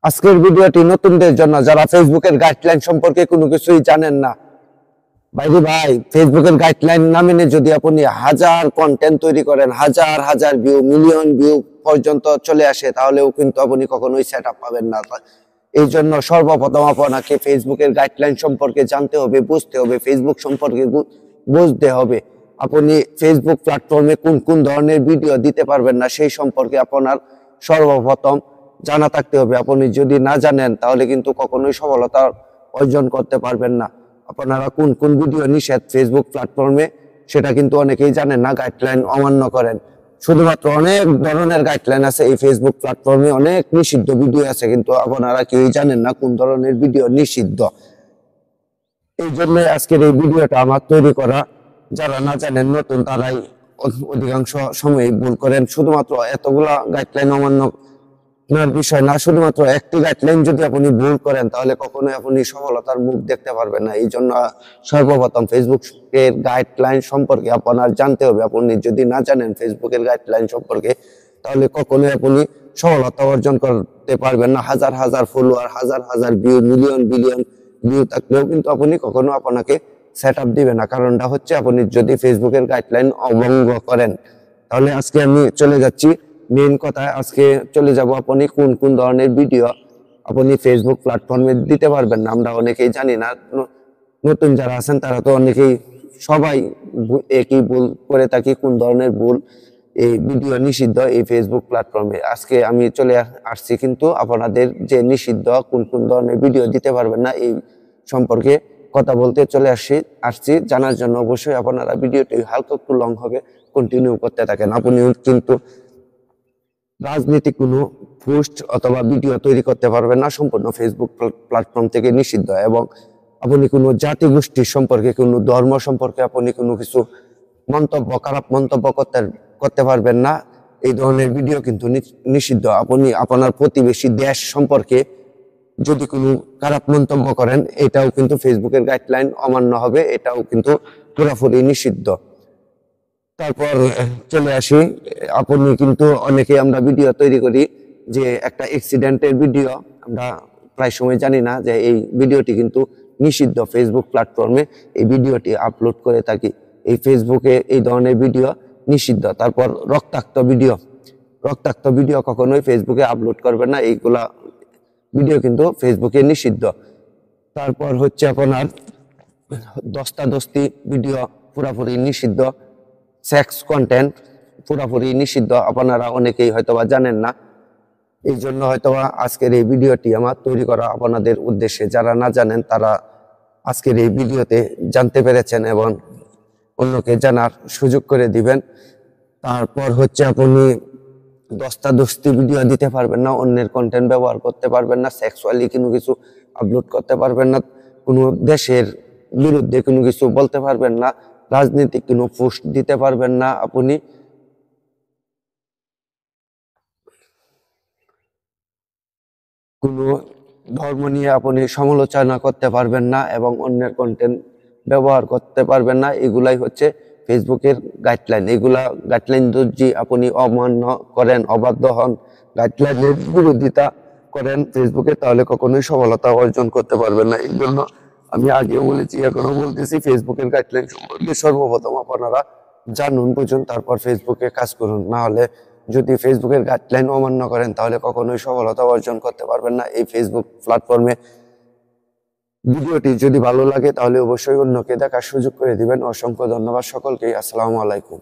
আজকের ভিডিওটি নতুনদের জন্য, যারা ফেসবুকের গাইডলাইন সম্পর্কে কোনো কিছুই জানেন না। ভাই, ফেসবুকের গাইডলাইন না মেনে যদি আপনি হাজার কন্টেন্ট তৈরি করেন, হাজার হাজার ভিউ, মিলিয়ন ভিউ পর্যন্ত চলে আসে, তাহলেও কিন্তু আপনি কখনোই সেট আপ পাবেন না। এই জন্য সর্বপ্রথম আপনাকে ফেসবুকের গাইডলাইন সম্পর্কে জানতে হবে, বুঝতে হবে, ফেসবুক সম্পর্কে বুঝতে হবে। আপনি ফেসবুক প্ল্যাটফর্মে কোন কোন ধরনের ভিডিও দিতে পারবেন না, সেই সম্পর্কে আপনার সর্বপ্রথম জানা থাকতে হবে। আপনি যদি না জানেন, তাহলে কিন্তু কখনোই সফলতা অর্জন করতে পারবেন না। আপনারা কোন কোন ভিডিও নিষেধ ফেসবুক প্ল্যাটফর্মে, সেটা কিন্তু অনেকেই জানেন না, গাইডলাইন অমান্য করেন। শুধুমাত্র অনেক ধরনের গাইডলাইন আছে এই ফেসবুক প্ল্যাটফর্মে, অনেক নিষিদ্ধ ভিডিও আছে, কিন্তু আপনারা কেউই জানেন না কোন ধরনের ভিডিও নিষিদ্ধ। এই জন্য আজকের এই ভিডিওটা আমার তৈরি করা। যারা না জানেন, নতুন, তারাই অধিকাংশ সময় ভুল করেন। শুধুমাত্র এতগুলা গাইডলাইন অমান্য বিষয় না, শুধুমাত্র একটি গাইডলাইন যদি আপনি ভুল করেন, তাহলে কখনোই আপনি সফলতার মুখ দেখতে পারবেন না। এই জন্য সর্বপ্রথম ফেসবুকের গাইডলাইন সম্পর্কে আপনার জানতে হবে। আপনি যদি না জানেন ফেসবুকের গাইডলাইন সম্পর্কে, তাহলে কখনোই আপনি সফলতা অর্জন করতে পারবেন না। হাজার হাজার ফলোয়ার, হাজার হাজার ভিউ, মিলিয়ন বিলিয়ন ভিউ থাকলেও কিন্তু আপনি কখনো আপনাকে সেট আপ দিবে না। কারণটা হচ্ছে, আপনি যদি ফেসবুকের গাইডলাইন অবঙ্গ করেন। তাহলে আজকে আমি চলে যাচ্ছি মেইন কথায়। আজকে চলে যাব আপনি কোন কোন ধরনের ভিডিও আপনি ফেসবুক প্ল্যাটফর্মে দিতে পারবেন না। আমরা অনেকেই জানি না, নতুন যারা আছেন তারা তো অনেকেই, সবাই একই ভুল করে থাকি। কোন ধরনের ভুল? এই ভিডিও নিষিদ্ধ এই ফেসবুক প্ল্যাটফর্মে। আজকে আমি চলে আসছি কিন্তু আপনাদের যে নিষিদ্ধ কোন কোন ধরনের ভিডিও দিতে পারবেন না, এই সম্পর্কে কথা বলতে চলে আসছি। জানার জন্য অবশ্যই আপনারা ভিডিওটি হালকা একটু লং হবে, কন্টিনিউ করতে থাকেন। আপনি কিন্তু রাজনীতি কোনো পোস্ট অথবা ভিডিও তৈরি করতে পারবেন না, সম্পূর্ণ ফেসবুক প্ল্যাটফর্ম থেকে নিষিদ্ধ। এবং আপনি কোনো জাতি গোষ্ঠীর সম্পর্কে, কোনো ধর্ম সম্পর্কে আপনি কোনো কিছু মন্তব্য, খারাপ মন্তব্য করতে পারবেন না। এই ধরনের ভিডিও কিন্তু নিষিদ্ধ। আপনি আপনার প্রতিবেশী দেশ সম্পর্কে যদি কোনো খারাপ মন্তব্য করেন, এটাও কিন্তু ফেসবুকের গাইডলাইন অমান্য হবে, এটাও কিন্তু পুরোপুরি নিষিদ্ধ। তারপর চলে আসি, আপনি কিন্তু অনেকে আমরা ভিডিও তৈরি করি যে একটা অ্যাক্সিডেন্টের ভিডিও, আমরা প্রায় সময় জানি না যে এই ভিডিওটি কিন্তু নিষিদ্ধ ফেসবুক প্ল্যাটফর্মে। এই ভিডিওটি আপলোড করে থাকি, এই ফেসবুকে এই ধরনের ভিডিও নিষিদ্ধ। তারপর রক্তাক্ত ভিডিও কখনোই ফেসবুকে আপলোড করবেন না, এইগুলা ভিডিও কিন্তু ফেসবুকে নিষিদ্ধ। তারপর হচ্ছে আপনার দস্তাদস্তি ভিডিও পুরোপুরি নিষিদ্ধ। সেক্স কন্টেন্ট পুরোপুরি নিষিদ্ধ, আপনারা অনেকেই হয়তোবা জানেন না। এই জন্য হয়তোবা আজকের এই ভিডিওটি আমার তৈরি করা আপনাদের উদ্দেশ্যে। যারা না জানেন, তারা আজকের এই ভিডিওতে জানতে পেরেছেন এবং অন্যকে জানার সুযোগ করে দিবেন। তারপর হচ্ছে, আপনি দস্তাদস্তি ভিডিও দিতে পারবেন না, অন্যের কন্টেন্ট ব্যবহার করতে পারবেন না, সেক্সুয়ালি কোনো কিছু আপলোড করতে পারবেন না, কোনো দেশের বিরুদ্ধে কোনো কিছু বলতে পারবেন না, রাজনৈতিক কোনো পোস্ট দিতে পারবেন না, আপনি কোনো ধর্ম নিয়ে আপনি সমালোচনা করতে পারবেন না এবং অন্যের কন্টেন্ট ব্যবহার করতে পারবেন না। এগুলাই হচ্ছে ফেসবুকের গাইডলাইন। এগুলা গাইডলাইন যদি আপনি অমান্য করেন, অবাধ্য হন, গাইডলাইনের বিরোধিতা করেন ফেসবুকে, তাহলে কখনোই সফলতা অর্জন করতে পারবেন না। এই জন্য আমি আগেও বলেছি, এখনো বলতেছি, ফেসবুকের গাইডলাইন সম্পর্কে সর্বপ্রথম আপনারা জানুন, বুঝুন, তারপর ফেসবুকে কাজ করুন। না হলে যদি ফেসবুকের গাইডলাইন অমান্য করেন, তাহলে কখনোই সফলতা অর্জন করতে পারবেন না এই ফেসবুক প্ল্যাটফর্মে। ভিডিওটি যদি ভালো লাগে, তাহলে অবশ্যই অন্যকে দেখার সুযোগ করে দিবেন। অসংখ্য ধন্যবাদ সকলকে। আসসালামু আলাইকুম।